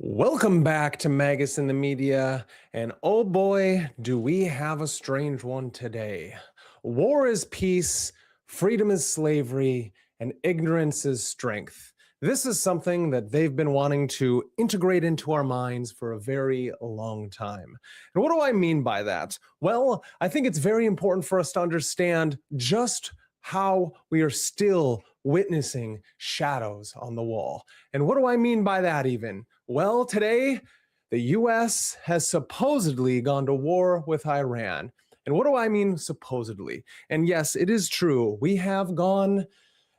Welcome back to Magus in the Media, and oh boy, do we have a strange one today. War is peace, freedom is slavery, and ignorance is strength. This is something that they've been wanting to integrate into our minds for a very long time. And what do I mean by that? Well, I think it's very important for us to understand just how we are still witnessing shadows on the wall. And what do I mean by that even? Well, today, the US has supposedly gone to war with Iran. And what do I mean supposedly? And yes, it is true. We have gone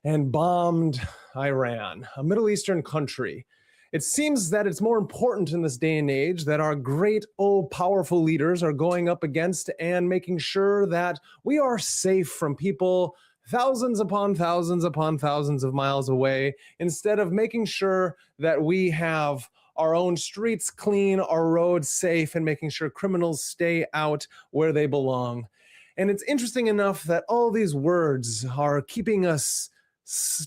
and bombed Iran, a Middle Eastern country. It seems that it's more important in this day and age that our great, powerful leaders are going up against and making sure that we are safe from people thousands upon thousands of miles away, instead of making sure that we have our own streets clean, our roads safe, and making sure criminals stay out where they belong. And it's interesting enough that all these words are keeping us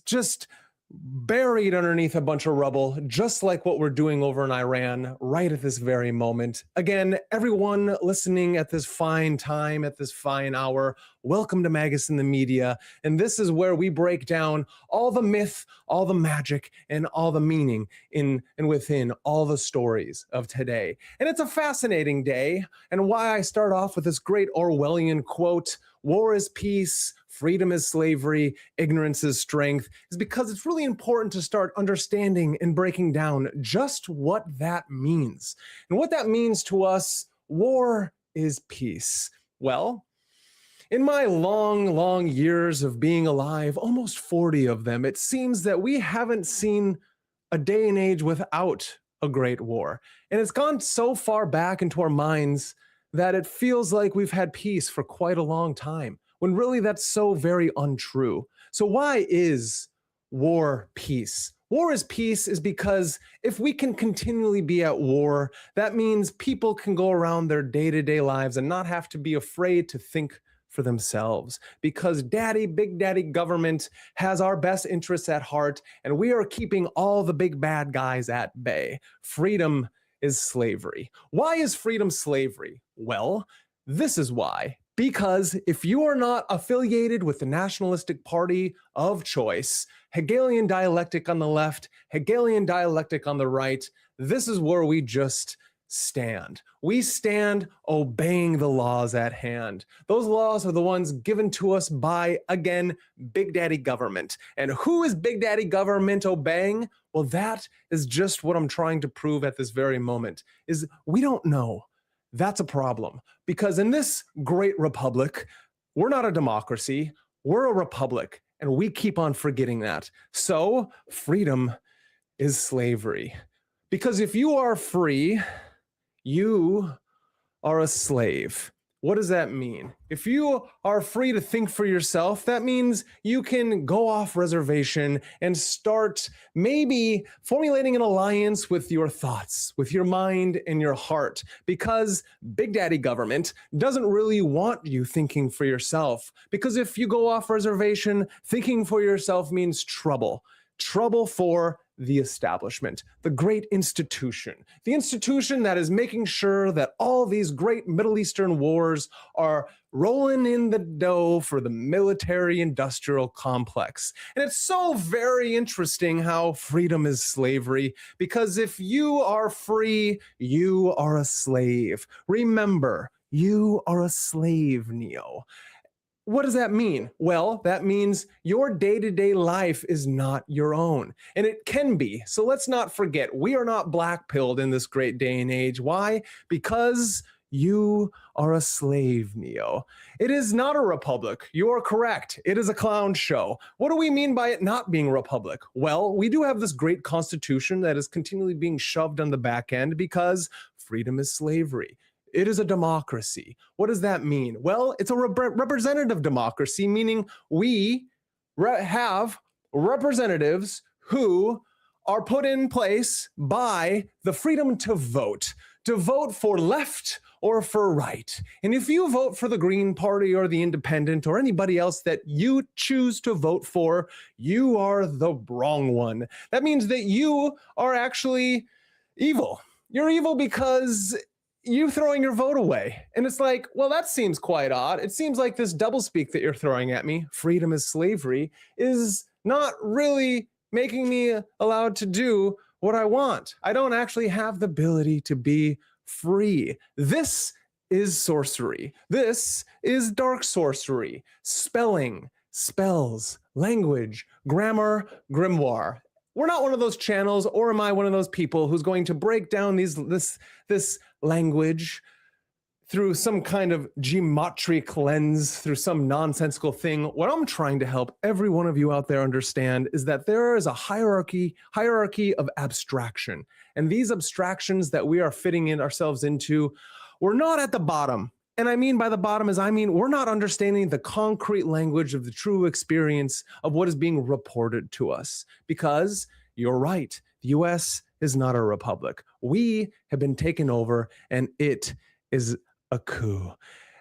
just buried underneath a bunch of rubble, just like what we're doing over in Iran right at this very moment. Again, everyone listening at this fine time, at this fine hour, welcome to Magus in the Media. And this is where we break down all the myth, all the magic, and all the meaning in and within all the stories of today. And it's a fascinating day. And why I start off with this great Orwellian quote, "War is peace, freedom is slavery, ignorance is strength," is because it's really important to start understanding and breaking down just what that means. And what that means to us, war is peace. Well, in my long years of being alive, almost 40 of them, it seems that we haven't seen a day and age without a great war. And it's gone so far back into our minds that it feels like we've had peace for quite a long time, when really that's so very untrue. So why is war peace? War is peace is because if we can continually be at war, that means people can go around their day-to-day lives and not have to be afraid to think for themselves, because big daddy government has our best interests at heart, and we are keeping all the big bad guys at bay. Freedom is slavery. Why is freedom slavery? Well, this is why. Because if you are not affiliated with the nationalistic party of choice, Hegelian dialectic on the left, Hegelian dialectic on the right, this is where we just stand. We stand obeying the laws at hand. Those laws are the ones given to us by, again, Big Daddy government. And who is Big Daddy government obeying? Well, that is just what I'm trying to prove at this very moment, is we don't know. That's a problem, because in this great republic, we're not a democracy, we're a republic, and we keep on forgetting that. So freedom is slavery, because if you are free, you are a slave. What does that mean? If you are free to think for yourself, that means you can go off reservation and start maybe formulating an alliance with your thoughts, with your mind and your heart, because Big Daddy government doesn't really want you thinking for yourself. Because if you go off reservation, thinking for yourself means trouble. Trouble for the establishment, the great institution, the institution that is making sure that all these great Middle Eastern wars are rolling in the dough for the military-industrial complex. And it's so very interesting how freedom is slavery, because if you are free, you are a slave. Remember, you are a slave, Neo. What does that mean? Well, that means your day-to-day life is not your own, and it can be. So let's not forget, we are not black-pilled in this great day and age. Why? Because you are a slave, Neo. It is not a republic. You are correct. It is a clown show. What do we mean by it not being a republic? Well, we do have this great constitution that is continually being shoved on the back end because freedom is slavery. It is a democracy. What does that mean? Well, it's a representative democracy, meaning we have representatives who are put in place by the freedom to vote for left or for right. And if you vote for the Green Party or the Independent or anybody else that you choose to vote for, you are the wrong one. That means that you are actually evil. You're evil because you throwing your vote away. And it's like, well, that seems quite odd. It seems like this doublespeak that you're throwing at me, freedom is slavery, is not really making me allowed to do what I want. I don't actually have the ability to be free. This is sorcery. This is dark sorcery. Spelling, spells, language, grammar, grimoire. We're not one of those channels, or am I one of those people who's going to break down this language through some kind of geometric lens, through some nonsensical thing. What I'm trying to help every one of you out there understand is that there is a hierarchy of abstraction. And these abstractions that we are fitting in ourselves into, we're not at the bottom. And I mean by the bottom is, I mean, we're not understanding the concrete language of the true experience of what is being reported to us. Because you're right, the US is not a republic. We have been taken over, and it is a coup.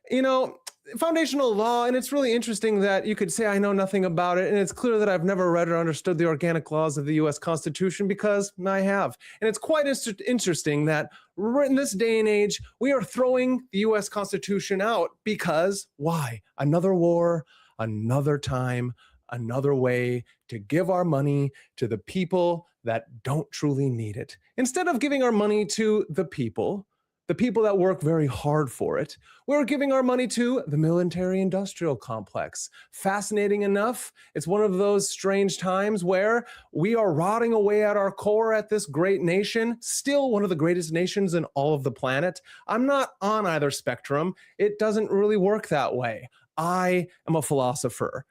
You know, foundational law, and it's really interesting that you could say I know nothing about it, and it's clear that I've never read or understood the organic laws of the US Constitution, because I have. And it's quite interesting that in this day and age, we are throwing the US Constitution out because why? Another war, another time, another way to give our money to the people that don't truly need it. Instead of giving our money to the people that work very hard for it, we're giving our money to the military-industrial complex. Fascinating enough, it's one of those strange times where we are rotting away at our core at this great nation, still one of the greatest nations in all of the planet. I'm not on either spectrum. It doesn't really work that way. I am a philosopher.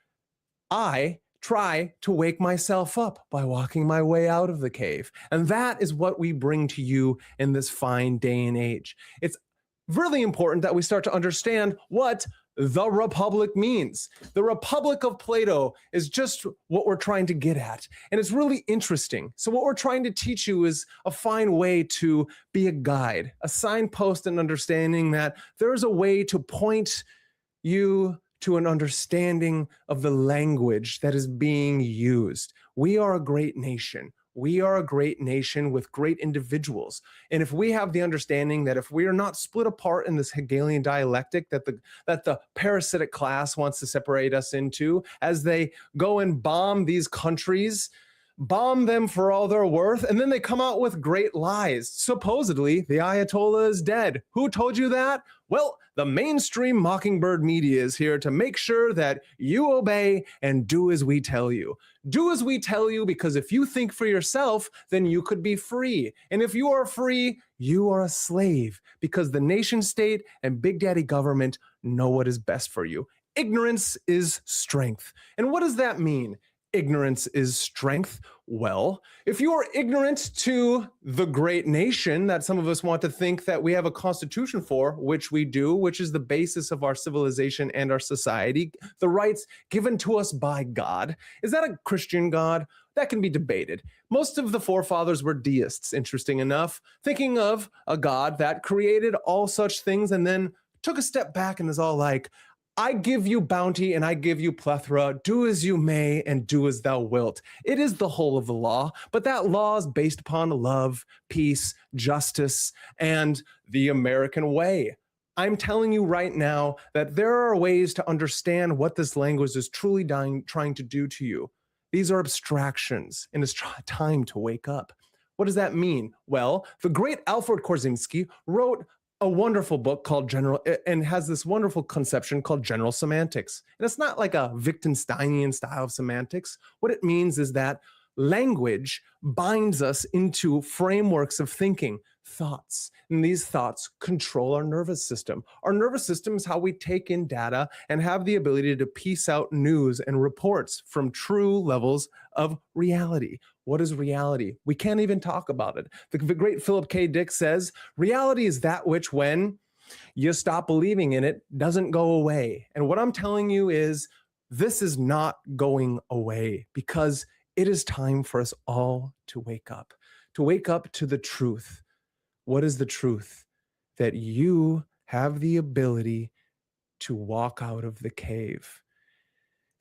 I try to wake myself up by walking my way out of the cave. And that is what we bring to you in this fine day and age. It's really important that we start to understand what the Republic means. The Republic of Plato is just what we're trying to get at. And it's really interesting. So what we're trying to teach you is a fine way to be a guide, a signpost, and understanding that there is a way to point you to an understanding of the language that is being used. We are a great nation. We are a great nation with great individuals. And if we have the understanding that if we are not split apart in this Hegelian dialectic that the parasitic class wants to separate us into, as they go and bomb these countries, bomb them for all they're worth, and then they come out with great lies. Supposedly, the Ayatollah is dead. Who told you that? Well, the mainstream mockingbird media is here to make sure that you obey and do as we tell you. Do as we tell you, because if you think for yourself, then you could be free. And if you are free, you are a slave, because the nation state and big daddy government know what is best for you. Ignorance is strength. And what does that mean? Ignorance is strength. Well, if you are ignorant to the great nation that some of us want to think that we have a constitution for, which we do, which is the basis of our civilization and our society, the rights given to us by God, is that a Christian God? That can be debated. Most of the forefathers were deists, interesting enough, thinking of a God that created all such things and then took a step back and is all like, I give you bounty and I give you plethora. Do as you may and do as thou wilt. It is the whole of the law, but that law is based upon love, peace, justice, and the American way. I'm telling you right now that there are ways to understand what this language is truly trying to do to you. These are abstractions, and it's time to wake up. What does that mean? Well, the great Alfred Korzybski wrote a wonderful book called and has this wonderful conception called general semantics. And it's not like a Wittgensteinian style of semantics. What it means is that language binds us into frameworks of thinking, thoughts, and these thoughts control our nervous system. Our nervous system is how we take in data and have the ability to piece out news and reports from true levels of reality. What is reality? We can't even talk about it. The great Philip K. Dick says, reality is that which, when you stop believing in it, doesn't go away. And what I'm telling you is, this is not going away, because it is time for us all to wake up to the truth. What is the truth? That you have the ability to walk out of the cave.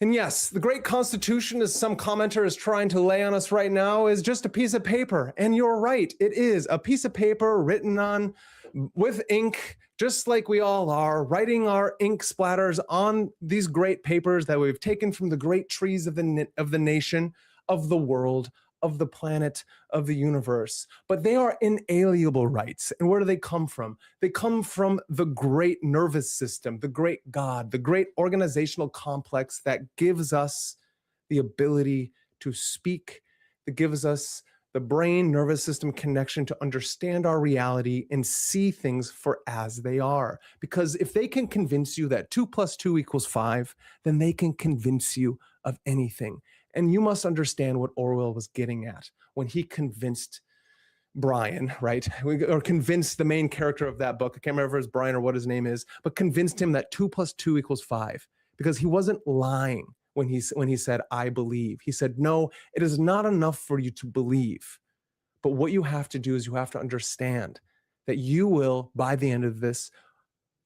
And yes, the great Constitution, as some commenter is trying to lay on us right now, is just a piece of paper. And you're right, it is a piece of paper written on with ink, just like we all are, writing our ink splatters on these great papers that we've taken from the great trees of the nation, of the world, of the planet, of the universe. But they are inalienable rights. And where do they come from? They come from the great nervous system, the great God, the great organizational complex that gives us the ability to speak, that gives us the brain nervous system connection to understand our reality and see things for as they are. Because if they can convince you that 2 + 2 = 5, then they can convince you of anything. And you must understand what Orwell was getting at when he convinced Brian, right? Or convinced the main character of that book. I can't remember if it's Brian or what his name is, but convinced him that 2 + 2 = 5, because he wasn't lying when he said, I believe. He said, no, it is not enough for you to believe. But what you have to do is you have to understand that you will, by the end of this,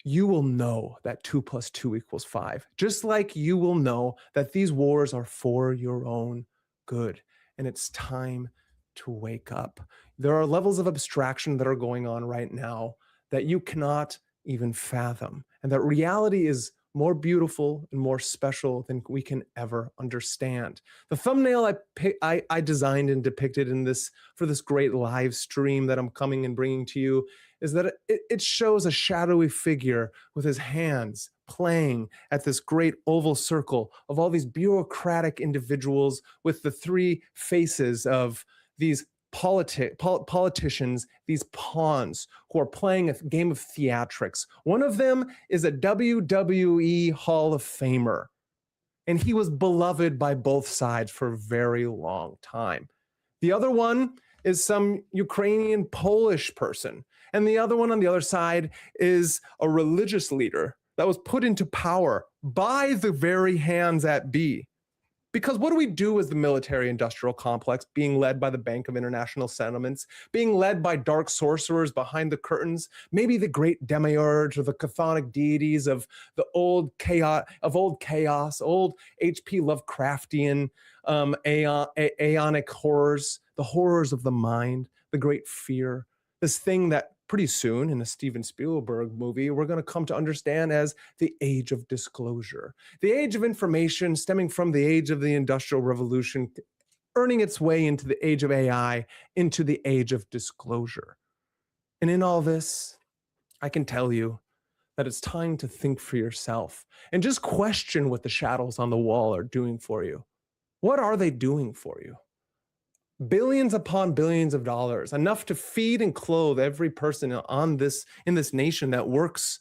you will know that 2 + 2 = 5, just like you will know that these wars are for your own good. And it's time to wake up. There are levels of abstraction that are going on right now that you cannot even fathom, and that reality is more beautiful and more special than we can ever understand. The thumbnail I designed and depicted in this for this great live stream that I'm coming and bringing to you is that it shows a shadowy figure with his hands playing at this great oval circle of all these bureaucratic individuals with the three faces of these politicians, these pawns who are playing a game of theatrics. One of them is a WWE Hall of Famer, and he was beloved by both sides for a very long time. The other one is some Ukrainian Polish person, and the other one on the other side is a religious leader that was put into power by the very hands that be. Because what do we do as the military industrial complex, being led by the Bank of International Settlements, being led by dark sorcerers behind the curtains, maybe the great demiurge or the chthonic deities of the old chaos, old H.P. Lovecraftian aeonic horrors, the horrors of the mind, the great fear, this thing that pretty soon in a Steven Spielberg movie, we're going to come to understand as the age of disclosure, the age of information stemming from the age of the Industrial Revolution, earning its way into the age of AI, into the age of disclosure. And in all this, I can tell you that it's time to think for yourself and just question what the shadows on the wall are doing for you. What are they doing for you? Billions upon billions of dollars, enough to feed and clothe every person in this nation that works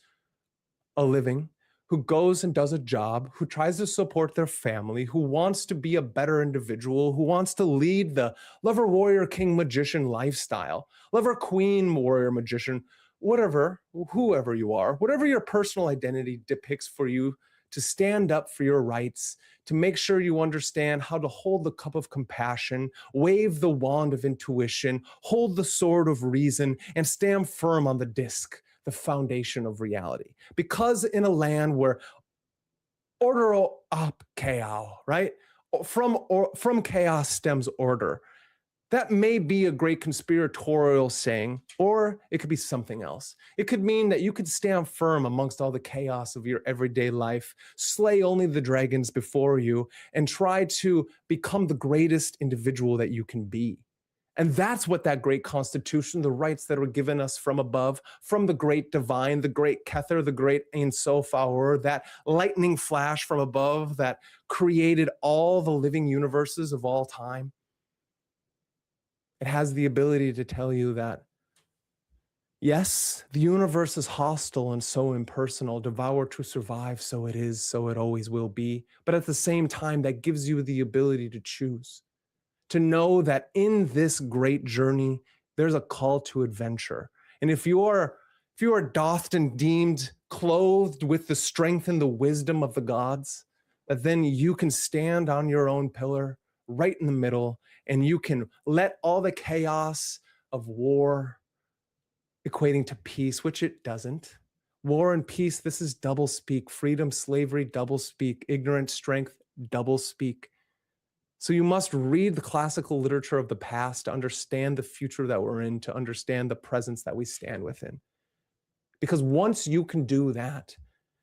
a living, who goes and does a job, who tries to support their family, who wants to be a better individual, who wants to lead the lover, warrior, king, magician lifestyle, lover, queen, warrior, magician, whatever, whoever you are, whatever your personal identity depicts for you, to stand up for your rights, to make sure you understand how to hold the cup of compassion, wave the wand of intuition, hold the sword of reason, and stand firm on the disc, the foundation of reality. Because in a land where order op chaos, right? From chaos stems order. That may be a great conspiratorial saying, or it could be something else. It could mean that you could stand firm amongst all the chaos of your everyday life, slay only the dragons before you, and try to become the greatest individual that you can be. And that's what that great Constitution, the rights that were given us from above, from the great divine, the great Kether, the great Ein Sof Hour, that lightning flash from above that created all the living universes of all time. It has the ability to tell you that, yes, the universe is hostile and so impersonal, devour to survive, so it is, so it always will be. But at the same time, that gives you the ability to choose, to know that in this great journey, there's a call to adventure. And if you are doffed and deemed clothed with the strength and the wisdom of the gods, that then you can stand on your own pillar right in the middle, and you can let all the chaos of war equating to peace, which it doesn't. War and peace, this is doublespeak, freedom, slavery, doublespeak, ignorance, strength, doublespeak. So you must read the classical literature of the past to understand the future that we're in, to understand the presence that we stand within. Because once you can do that,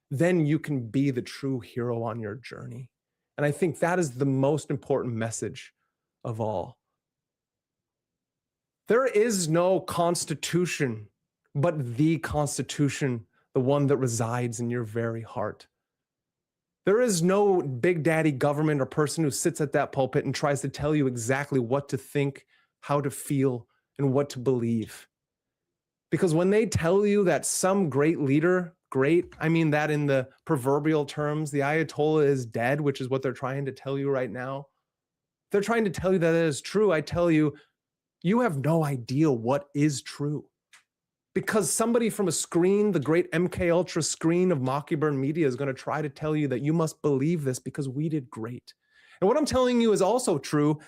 then you can be the true hero on your journey. And I think that is the most important message of all. There is no constitution, but the Constitution, the one that resides in your very heart. There is no big daddy government or person who sits at that pulpit and tries to tell you exactly what to think, how to feel, and what to believe. Because when they tell you that some great leader, great, I mean that in the proverbial terms, the Ayatollah is dead, which is what they're trying to tell you right now. They're trying to tell you that it is true. I tell you, you have no idea what is true. Because somebody from a screen, the great MK Ultra screen of Mockingbird Media, is going to try to tell you that you must believe this because we did great. And what I'm telling you is also true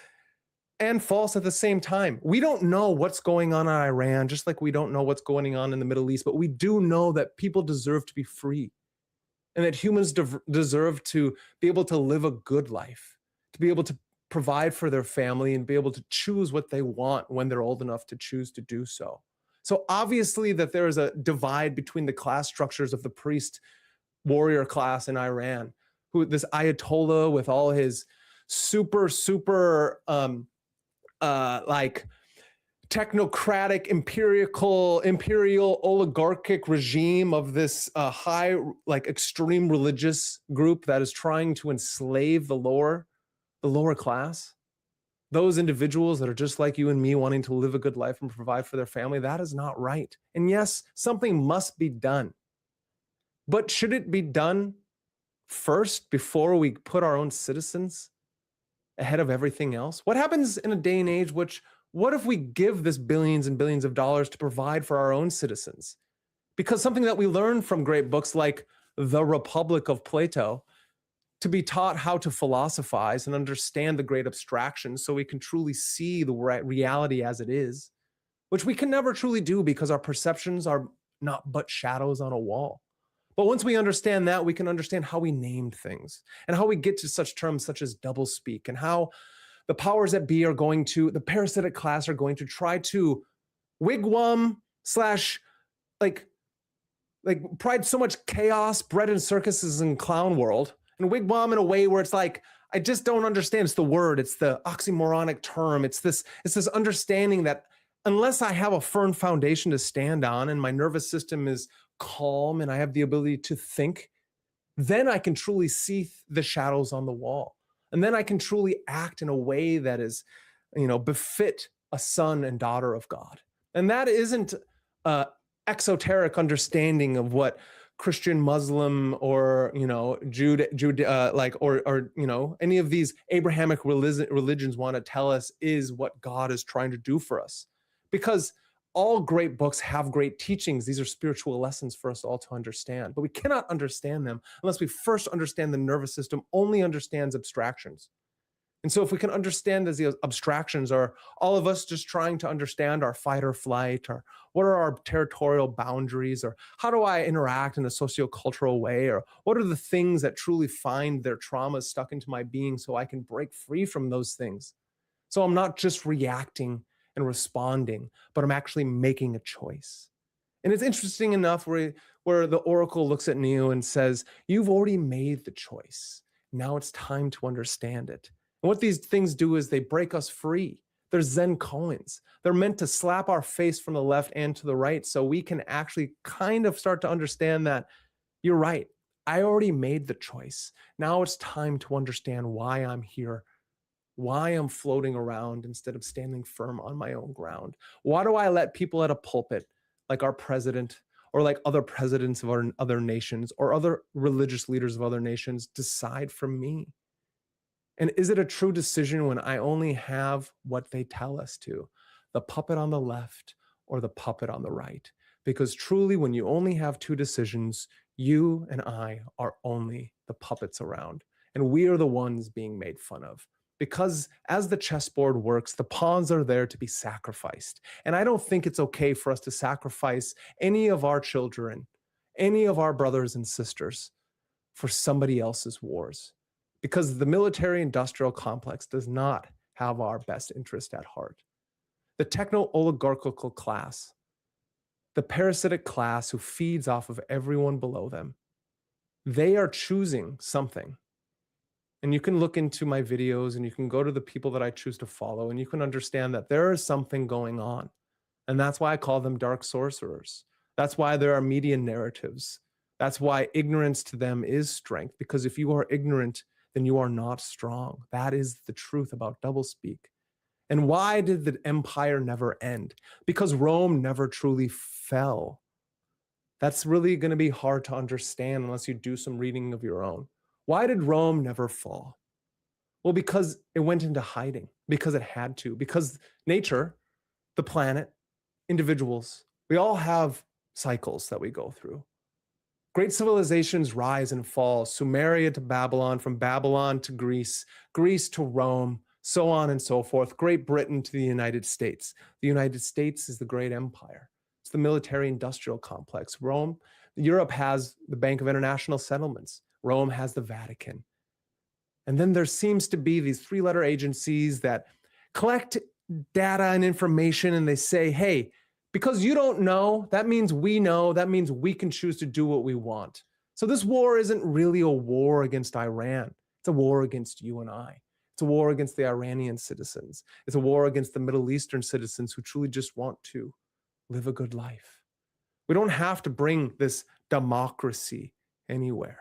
and false at the same time. We don't know what's going on in Iran, just like we don't know what's going on in the Middle East, but we do know that people deserve to be free and that humans deserve to be able to live a good life, to be able to provide for their family and be able to choose what they want when they're old enough to choose to do so. So obviously that there is a divide between the class structures of the priest warrior class in Iran, who this Ayatollah with all his super like technocratic imperial oligarchic regime of this high like extreme religious group that is trying to enslave the lower class. Those individuals that are just like you and me, wanting to live a good life and provide for their family, that is not right. And yes, something must be done. But should it be done first before we put our own citizens ahead of everything else? What happens in a day and age what if we give this billions and billions of dollars to provide for our own citizens? Because something that we learn from great books like The Republic of Plato, to be taught how to philosophize and understand the great abstractions so we can truly see the reality as it is, which we can never truly do because our perceptions are not but shadows on a wall. But once we understand that, we can understand how we named things and how we get to such terms such as doublespeak and how the powers that be are going to, the parasitic class are going to try to wigwam slash like pride so much chaos bred in circuses and clown world, and wigwam in a way where it's like, I just don't understand. It's the word, it's the oxymoronic term. It's this understanding that unless I have a firm foundation to stand on and my nervous system is calm and I have the ability to think, then I can truly see the shadows on the wall. And then I can truly act in a way that is, befit a son and daughter of God. And that isn't exoteric understanding of what Christian, Muslim, or Jude, or any of these Abrahamic religions want to tell us is what God is trying to do for us. Because all great books have great teachings. These are spiritual lessons for us all to understand. But we cannot understand them unless we first understand the nervous system only understands abstractions. And so if we can understand as the abstractions are all of us just trying to understand our fight or flight, or what are our territorial boundaries, or how do I interact in a sociocultural way, or what are the things that truly find their traumas stuck into my being so I can break free from those things. So I'm not just reacting and responding, but I'm actually making a choice. And it's interesting enough where the oracle looks at Neo and says, you've already made the choice. Now it's time to understand it. And what these things do is they break us free. They're Zen koans. They're meant to slap our face from the left and to the right so we can actually kind of start to understand that you're right. I already made the choice. Now it's time to understand why I'm here, why I'm floating around instead of standing firm on my own ground. Why do I let people at a pulpit like our president or like other presidents of our other nations or other religious leaders of other nations decide for me? And is it a true decision when I only have what they tell us to, the puppet on the left or the puppet on the right? Because truly, when you only have two decisions, you and I are only the puppets around, and we are the ones being made fun of. Because as the chessboard works, the pawns are there to be sacrificed. And I don't think it's okay for us to sacrifice any of our children, any of our brothers and sisters for somebody else's wars. because the military-industrial complex does not have our best interest at heart. The techno-oligarchical class, the parasitic class who feeds off of everyone below them, they are choosing something. And you can look into my videos and you can go to the people that I choose to follow and you can understand that there is something going on. And that's why I call them dark sorcerers. That's why there are media narratives. That's why ignorance to them is strength, because if you are ignorant, then you are not strong. That is the truth about doublespeak. And why did the empire never end? Because Rome never truly fell. That's really going to be hard to understand unless you do some reading of your own. Why did Rome never fall? Well, because it went into hiding, because it had to, because nature, the planet, individuals, we all have cycles that we go through. Great civilizations rise and fall, Sumeria to Babylon, from Babylon to Greece, Greece to Rome, so on and so forth, Great Britain to the United States. The United States is the great empire. It's the military-industrial complex. Europe has the Bank of International Settlements. Rome has the Vatican. And then there seems to be these three-letter agencies that collect data and information, and they say, hey, because you don't know, that means we know, that means we can choose to do what we want. So this war isn't really a war against Iran. It's a war against you and I. It's a war against the Iranian citizens. It's a war against the Middle Eastern citizens who truly just want to live a good life. We don't have to bring this democracy anywhere,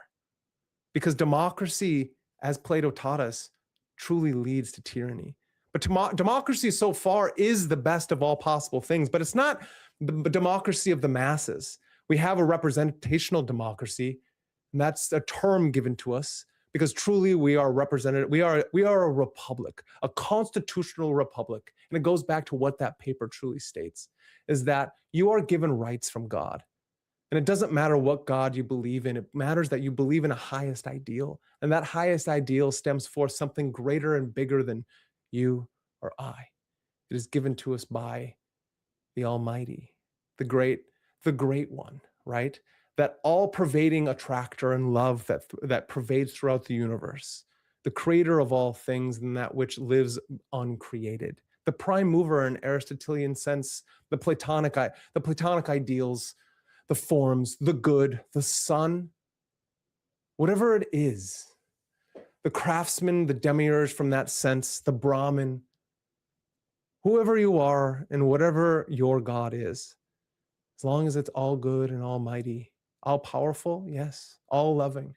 because democracy, as Plato taught us, truly leads to tyranny. But democracy so far is the best of all possible things, but it's not the democracy of the masses. We have a representational democracy, and that's a term given to us because truly we are represented. We are a republic, a constitutional republic. And it goes back to what that paper truly states, is that you are given rights from God. And it doesn't matter what God you believe in. It matters that you believe in a highest ideal. And that highest ideal stems forth something greater and bigger than you or I. It is given to us by the Almighty, the great one, right? That all-pervading attractor and love that pervades throughout the universe, the creator of all things and that which lives uncreated, the prime mover in Aristotelian sense, the Platonic ideals, the forms, the good, the sun, whatever it is, the craftsman, the demiurge from that sense, the Brahmin, whoever you are and whatever your God is, as long as it's all good and almighty, all powerful, yes, all loving,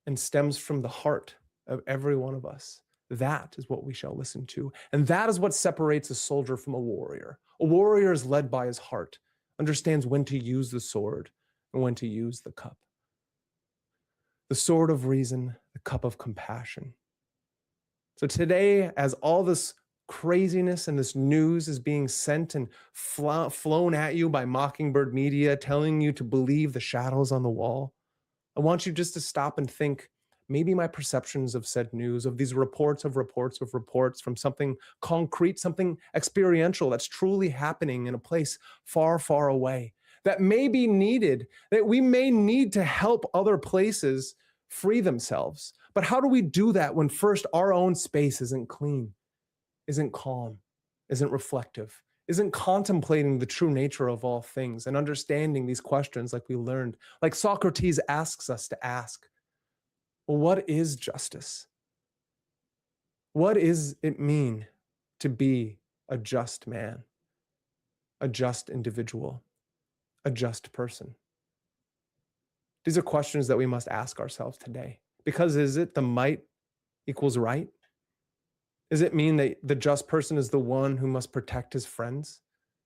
and stems from the heart of every one of us, that is what we shall listen to. And that is what separates a soldier from a warrior. A warrior is led by his heart, understands when to use the sword and when to use the cup. The sword of reason, the cup of compassion. So today, as all this craziness and this news is being sent and flown at you by Mockingbird media, telling you to believe the shadows on the wall, I want you just to stop and think, maybe my perceptions of said news, of these reports from something concrete, something experiential that's truly happening in a place far, far away, that may be needed, that we may need to help other places free themselves. But how do we do that when first our own space isn't clean, isn't calm, isn't reflective, isn't contemplating the true nature of all things and understanding these questions like we learned, like Socrates asks us to ask? Well, what is justice? What does it mean to be a just man, a just individual, a just person? These are questions that we must ask ourselves today. Because is it the might equals right? Does it mean that the just person is the one who must protect his friends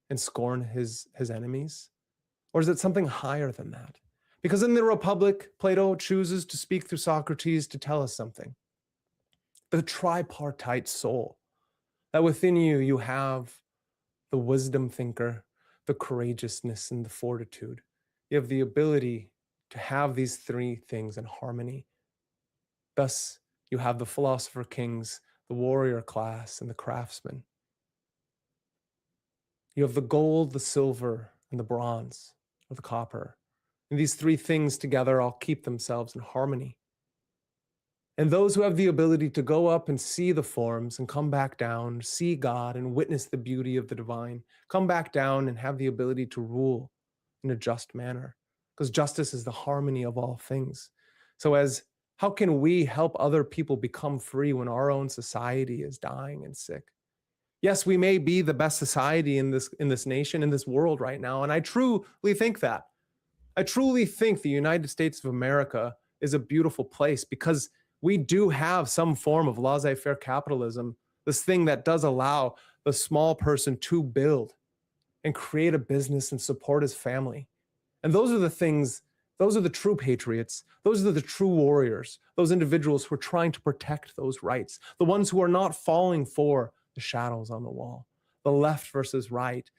and scorn his enemies? Or is it something higher than that? Because in the Republic, Plato chooses to speak through Socrates to tell us something. The tripartite soul, that within you have the wisdom thinker, the courageousness, and the fortitude. You have the ability to have these three things in harmony. Thus, you have the philosopher kings, the warrior class, and the craftsman. You have the gold, the silver, and the bronze, or the copper. And these three things together all keep themselves in harmony. And those who have the ability to go up and see the forms and come back down, see God and witness the beauty of the divine, come back down and have the ability to rule in a just manner, because justice is the harmony of all things. So how can we help other people become free when our own society is dying and sick? Yes, we may be the best society in this nation, in this world right now, and I truly think that. I truly think the United States of America is a beautiful place because we do have some form of laissez-faire capitalism, this thing that does allow the small person to build and create a business and support his family. And those are the things, those are the true patriots. Those are the true warriors, those individuals who are trying to protect those rights, the ones who are not falling for the shadows on the wall, the left versus right.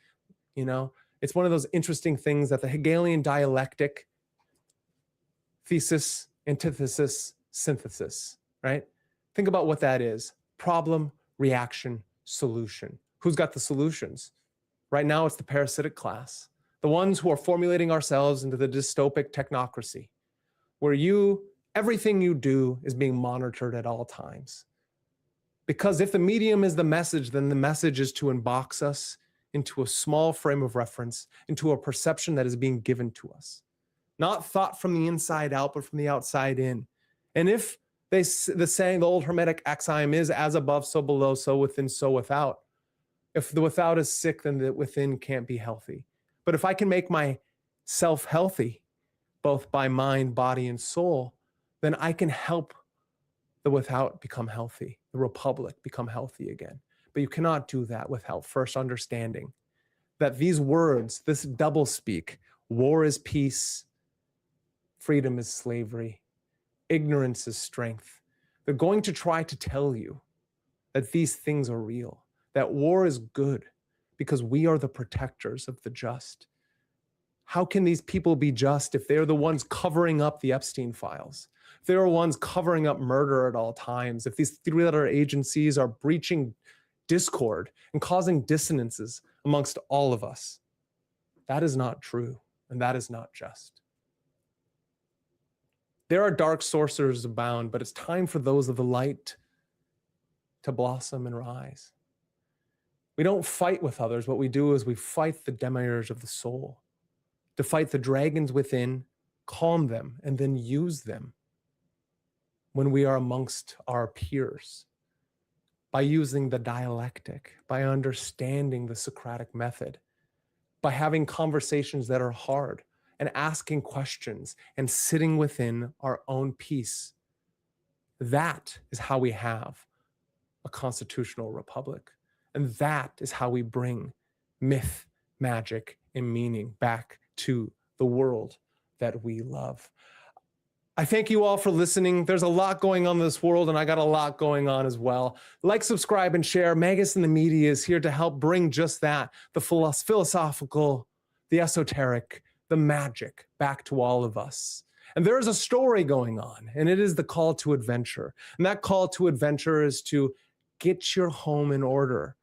It's one of those interesting things that the Hegelian dialectic, thesis, antithesis, synthesis, right? Think about what that is. Problem, reaction, solution. Who's got the solutions? Right now, it's the parasitic class, the ones who are formulating ourselves into the dystopic technocracy, where everything you do is being monitored at all times. Because if the medium is the message, then the message is to unbox us into a small frame of reference, into a perception that is being given to us. Not thought from the inside out, but from the outside in. And if the saying, the old Hermetic axiom is, as above, so below, so within, so without. If the without is sick, then the within can't be healthy. But if I can make myself healthy, both by mind, body, and soul, then I can help the without become healthy, the republic become healthy again. But you cannot do that without first understanding that these words, this doublespeak, war is peace, freedom is slavery, ignorance is strength. They're going to try to tell you that these things are real, that war is good because we are the protectors of the just. How can these people be just if they're the ones covering up the Epstein files? If they're the ones covering up murder at all times, if these three-letter agencies are breaching discord and causing dissonances amongst all of us? That is not true, and that is not just. There are dark sorcerers abound, but it's time for those of the light to blossom and rise. We don't fight with others. What we do is we fight the demiurge of the soul, to fight the dragons within, calm them, and then use them when we are amongst our peers, by using the dialectic, by understanding the Socratic method, by having conversations that are hard and asking questions and sitting within our own peace. That is how we have a constitutional republic. And that is how we bring myth, magic, and meaning back to the world that we love. I thank you all for listening. There's a lot going on in this world, and I got a lot going on as well. Like, subscribe, and share. Magus in the Media is here to help bring just that, the philosophical, the esoteric, the magic back to all of us. And there is a story going on, and it is the call to adventure. And that call to adventure is to get your home in order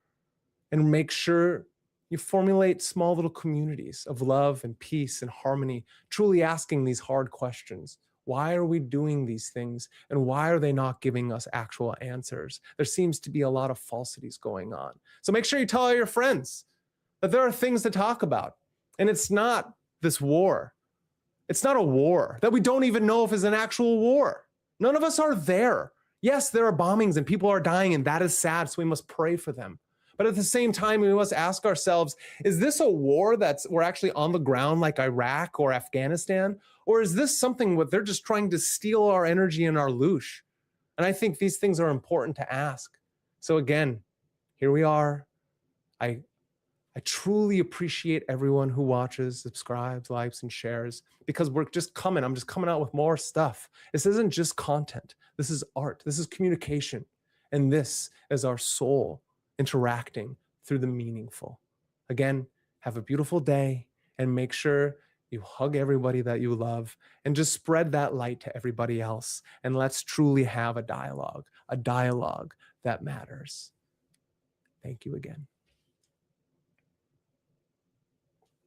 and make sure you formulate small little communities of love and peace and harmony, truly asking these hard questions. Why are we doing these things? And why are they not giving us actual answers? There seems to be a lot of falsities going on. So make sure you tell all your friends that there are things to talk about. And it's not this war. It's not a war that we don't even know if is an actual war. None of us are there. Yes, there are bombings and people are dying, and that is sad, so we must pray for them. But at the same time, we must ask ourselves, is this a war we're actually on the ground like Iraq or Afghanistan? Or is this something where they're just trying to steal our energy and our loosh? And I think these things are important to ask. So again, here we are. I truly appreciate everyone who watches, subscribes, likes, and shares, because I'm just coming out with more stuff. This isn't just content. This is art. This is communication. And this is our soul interacting through the meaningful. Again, have a beautiful day, and make sure you hug everybody that you love and just spread that light to everybody else. And let's truly have a dialogue that matters. Thank you again.